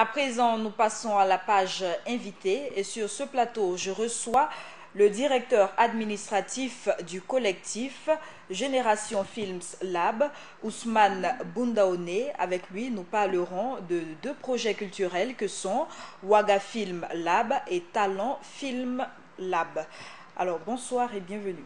À présent, nous passons à la page invitée et sur ce plateau, je reçois le directeur administratif du collectif Génération Films Lab, Ousmane Boundaoné. Avec lui, nous parlerons de deux projets culturels que sont Waga Film Lab et Talent Film Lab. Alors, bonsoir et bienvenue.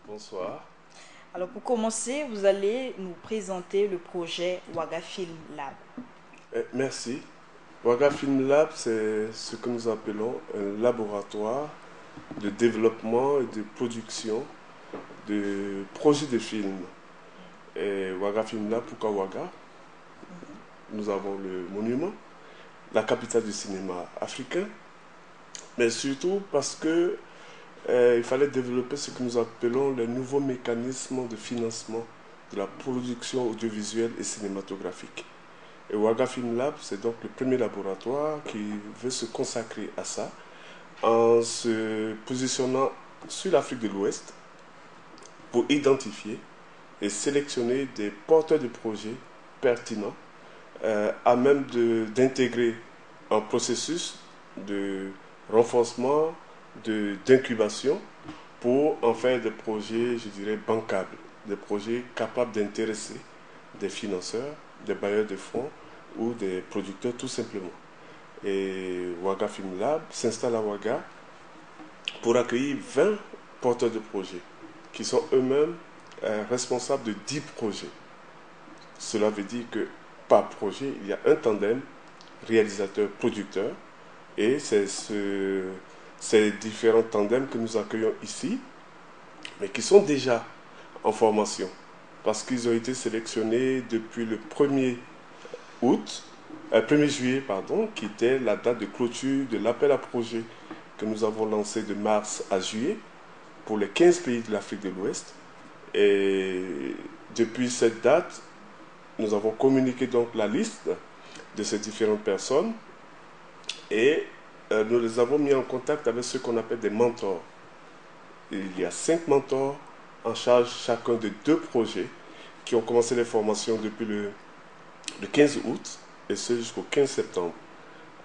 Bonsoir. Alors, pour commencer, vous allez nous présenter le projet Waga Film Lab. Merci. Waga Film Lab, c'est ce que nous appelons un laboratoire de développement et de production de projets de films. Et Waga Film Lab, pourquoi Waga? Nous avons le monument, la capitale du cinéma africain, mais surtout parce que il fallait développer ce que nous appelons les nouveaux mécanismes de financement de la production audiovisuelle et cinématographique. Et Waga Film Lab, c'est donc le premier laboratoire qui veut se consacrer à ça en se positionnant sur l'Afrique de l'Ouest pour identifier et sélectionner des porteurs de projets pertinents à même d'intégrer un processus de renforcement, d'incubation pour en faire des projets, je dirais, bancables, des projets capables d'intéresser des financeurs, des bailleurs de fonds ou des producteurs tout simplement. Et Waga Film Lab s'installe à Waga pour accueillir 20 porteurs de projets qui sont eux-mêmes responsables de 10 projets. Cela veut dire que par projet, il y a un tandem réalisateur-producteur et c'est ces différents tandems que nous accueillons ici, mais qui sont déjà en formation parce qu'ils ont été sélectionnés depuis le 1er juillet, pardon, qui était la date de clôture de l'appel à projet que nous avons lancé de mars à juillet pour les 15 pays de l'Afrique de l'Ouest. Et depuis cette date, nous avons communiqué donc la liste de ces différentes personnes et nous les avons mis en contact avec ce qu'on appelle des mentors. Il y a 5 mentors en charge chacun de 2 projets qui ont commencé les formations depuis le 15 août et ce jusqu'au 15 septembre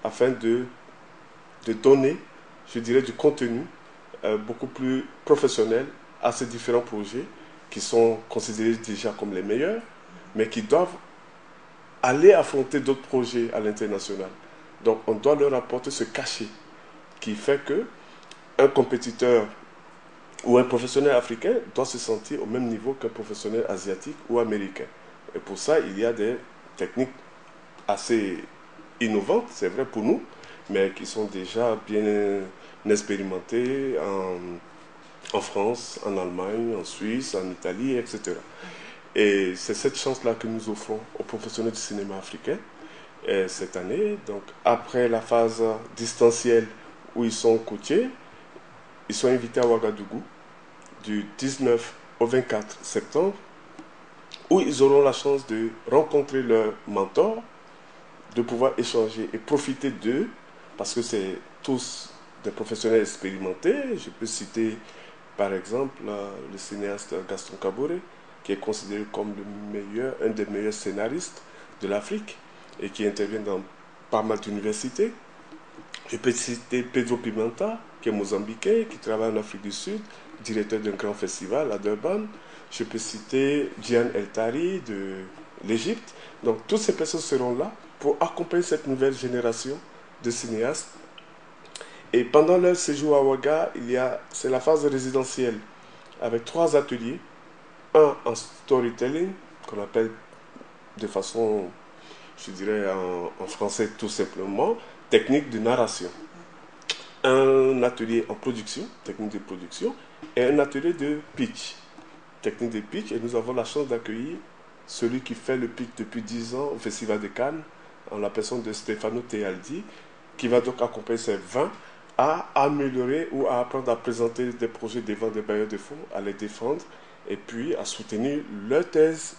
afin de donner, je dirais, du contenu beaucoup plus professionnel à ces différents projets qui sont considérés déjà comme les meilleurs, mais qui doivent aller affronter d'autres projets à l'international. Donc on doit leur apporter ce cachet qui fait que un compétiteur ou un professionnel africain doit se sentir au même niveau qu'un professionnel asiatique ou américain. Et pour ça, il y a des techniques assez innovantes, c'est vrai pour nous, mais qui sont déjà bien expérimentées en France, en Allemagne, en Suisse, en Italie, etc. Et c'est cette chance-là que nous offrons aux professionnels du cinéma africain cette année. Donc, après la phase distancielle où ils sont côtiers, ils sont invités à Ouagadougou du 19 au 24 septembre, où ils auront la chance de rencontrer leurs mentors, de pouvoir échanger et profiter d'eux, parce que c'est tous des professionnels expérimentés. Je peux citer par exemple le cinéaste Gaston Kaboré, qui est considéré comme un des meilleurs scénaristes de l'Afrique et qui intervient dans pas mal d'universités. Je peux citer Pedro Pimenta, qui est mozambicain, qui travaille en Afrique du Sud, directeur d'un grand festival à Durban. Je peux citer Diane El Tari de l'Égypte. Donc toutes ces personnes seront là pour accompagner cette nouvelle génération de cinéastes. Et pendant leur séjour à Ouaga, c'est la phase résidentielle avec 3 ateliers. Un en storytelling, qu'on appelle de façon, je dirais en français tout simplement, technique de narration. Un atelier en production, technique de production, et un atelier de pitch, technique de pitch. Et nous avons la chance d'accueillir celui qui fait le pitch depuis 10 ans au Festival de Cannes, en la personne de Stefano Tealdi, qui va donc accompagner ces 20 à améliorer ou à apprendre à présenter des projets devant des bailleurs de fonds, à les défendre et puis à soutenir leur thèse,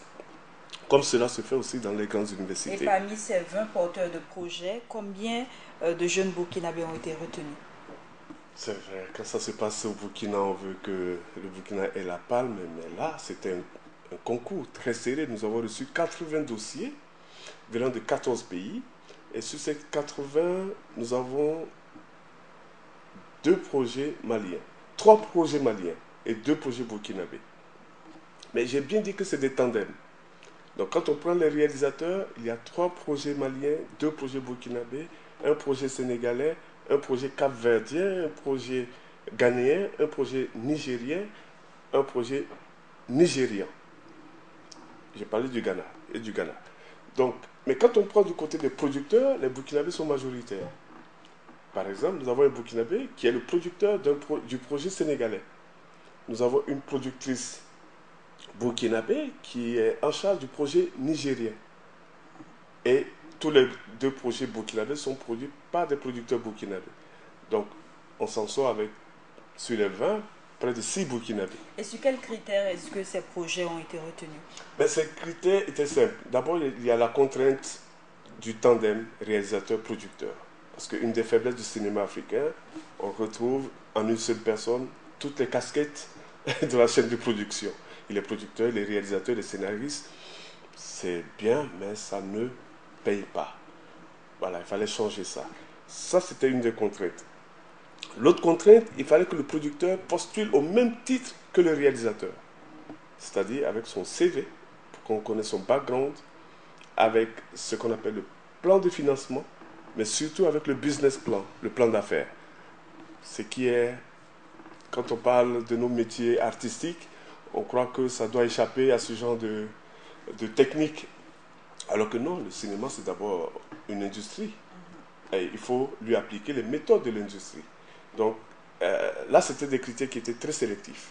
comme cela se fait aussi dans les grandes universités. Et parmi ces 20 porteurs de projets, combien de jeunes Burkinabés ont été retenus? C'est vrai, quand ça se passe au Burkina, on veut que le Burkina ait la palme, mais là, c'était un concours très serré. Nous avons reçu 80 dossiers venant de 14 pays, Et sur ces 80, nous avons 2 projets maliens, 3 projets maliens et 2 projets burkinabés. Mais j'ai bien dit que c'est des tandems. Donc quand on prend les réalisateurs, il y a 3 projets maliens, 2 projets burkinabés, un projet sénégalais, un projet capverdien, un projet ghanéen, un projet nigérien, un projet nigérian. J'ai parlé du Ghana et du Ghana. Donc, mais quand on prend du côté des producteurs, les Burkinabés sont majoritaires. Par exemple, nous avons un Burkinabé qui est le producteur du projet sénégalais. Nous avons une productrice burkinabé qui est en charge du projet nigérien. Et tous les 2 projets burkinabés sont produits par des producteurs burkinabés. Donc, on s'en sort avec, sur les 20, près de 6 burkinabés. Et sur quels critères est-ce que ces projets ont été retenus? Mais ces critères étaient simples. D'abord, il y a la contrainte du tandem réalisateur-producteur. Parce qu'une des faiblesses du cinéma africain, on retrouve en une seule personne toutes les casquettes de la chaîne de production. Il est producteur, il est réalisateur, il est scénariste. C'est bien, mais ça ne paye pas. Voilà, il fallait changer ça. Ça, c'était une des contraintes. L'autre contrainte, il fallait que le producteur postule au même titre que le réalisateur. C'est-à-dire avec son CV, pour qu'on connaisse son background, avec ce qu'on appelle le plan de financement, mais surtout avec le business plan, le plan d'affaires. Ce qui est, quand on parle de nos métiers artistiques, on croit que ça doit échapper à ce genre de technique. Alors que non, le cinéma, c'est d'abord une industrie. Et il faut lui appliquer les méthodes de l'industrie. Donc là, c'était des critères qui étaient très sélectifs.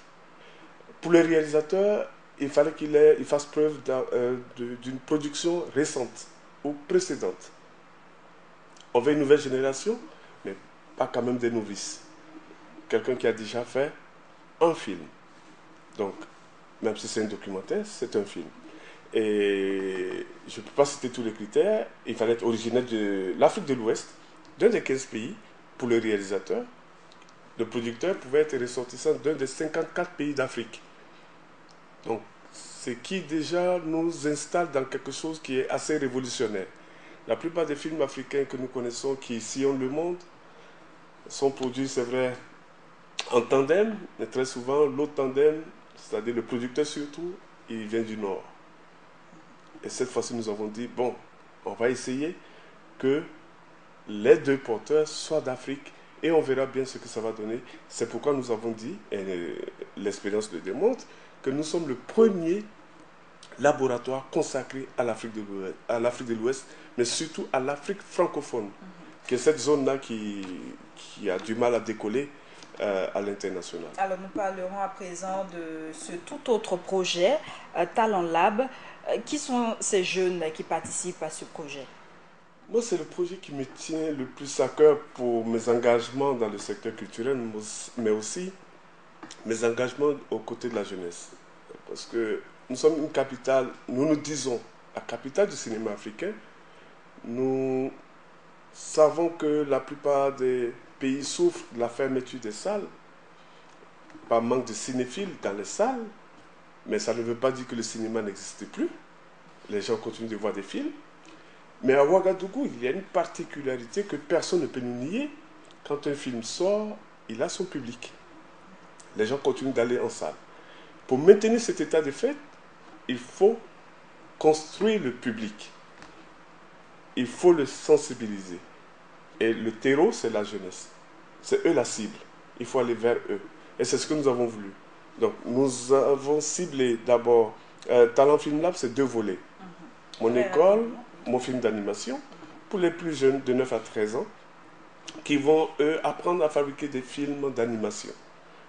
Pour le réalisateur, il fallait qu'il fasse preuve d'une production récente ou précédente. On veut une nouvelle génération, mais pas quand même des novices. Quelqu'un qui a déjà fait un film. Donc, même si c'est un documentaire, c'est un film. Et je ne peux pas citer tous les critères. Il fallait être originaire de l'Afrique de l'Ouest, d'un des 15 pays pour le réalisateur. Le producteur pouvait être ressortissant d'un des 54 pays d'Afrique. Donc, ce qui déjà nous installe dans quelque chose qui est assez révolutionnaire. La plupart des films africains que nous connaissons qui sillonnent le monde sont produits, c'est vrai, en tandem, mais très souvent, l'autre tandem, c'est-à-dire le producteur surtout, il vient du Nord. Et cette fois-ci, nous avons dit, bon, on va essayer que les 2 porteurs soient d'Afrique et on verra bien ce que ça va donner. C'est pourquoi nous avons dit, et l'expérience le démontre, que nous sommes le premier laboratoire consacré à l'Afrique de l'Ouest, mais surtout à l'Afrique francophone, qui est cette zone-là qui a du mal à décoller à l'international. Alors nous parlerons à présent de ce tout autre projet, Talent Lab. Qui sont ces jeunes qui participent à ce projet? Moi, c'est le projet qui me tient le plus à cœur pour mes engagements dans le secteur culturel, mais aussi mes engagements aux côtés de la jeunesse. Parce que nous sommes une capitale, nous nous disons la capitale du cinéma africain. Nous savons que la plupart des pays souffrent de la fermeture des salles, par manque de cinéphiles dans les salles, mais ça ne veut pas dire que le cinéma n'existe plus. Les gens continuent de voir des films. Mais à Ouagadougou, il y a une particularité que personne ne peut nous nier. Quand un film sort, il a son public. Les gens continuent d'aller en salle. Pour maintenir cet état de fait, il faut construire le public. Il faut le sensibiliser. Et le terreau, c'est la jeunesse. C'est eux la cible. Il faut aller vers eux. Et c'est ce que nous avons voulu. Donc, nous avons ciblé d'abord Talent Film Lab, c'est 2 volets. Mon école, mon film d'animation, pour les plus jeunes de 9 à 13 ans, qui vont, eux, apprendre à fabriquer des films d'animation.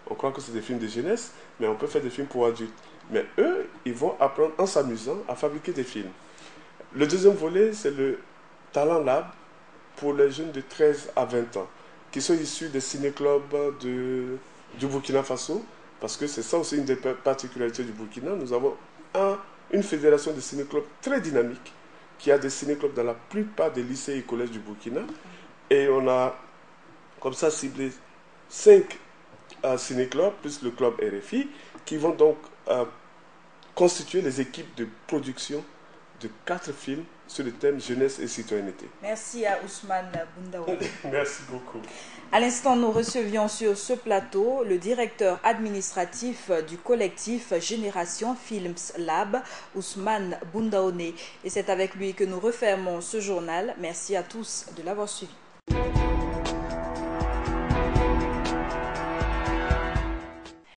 On croit que c'est des films de jeunesse, mais on peut faire des films pour adultes. Mais eux, ils vont apprendre en s'amusant à fabriquer des films. Le deuxième volet, c'est le Talent Lab pour les jeunes de 13 à 20 ans, qui sont issus des ciné-clubs du Burkina Faso, parce que c'est ça aussi une des particularités du Burkina. Nous avons une fédération de ciné-clubs très dynamique, qui a des ciné-clubs dans la plupart des lycées et collèges du Burkina. Et on a comme ça ciblé 5 ciné-clubs, plus le club RFI, qui vont donc constituer les équipes de production de 4 films sur le thème jeunesse et citoyenneté. Merci à Ousmane Boundaoune. Merci beaucoup. À l'instant, nous recevions sur ce plateau le directeur administratif du collectif Génération Films Lab, Ousmane Boundaoune. Et c'est avec lui que nous refermons ce journal. Merci à tous de l'avoir suivi.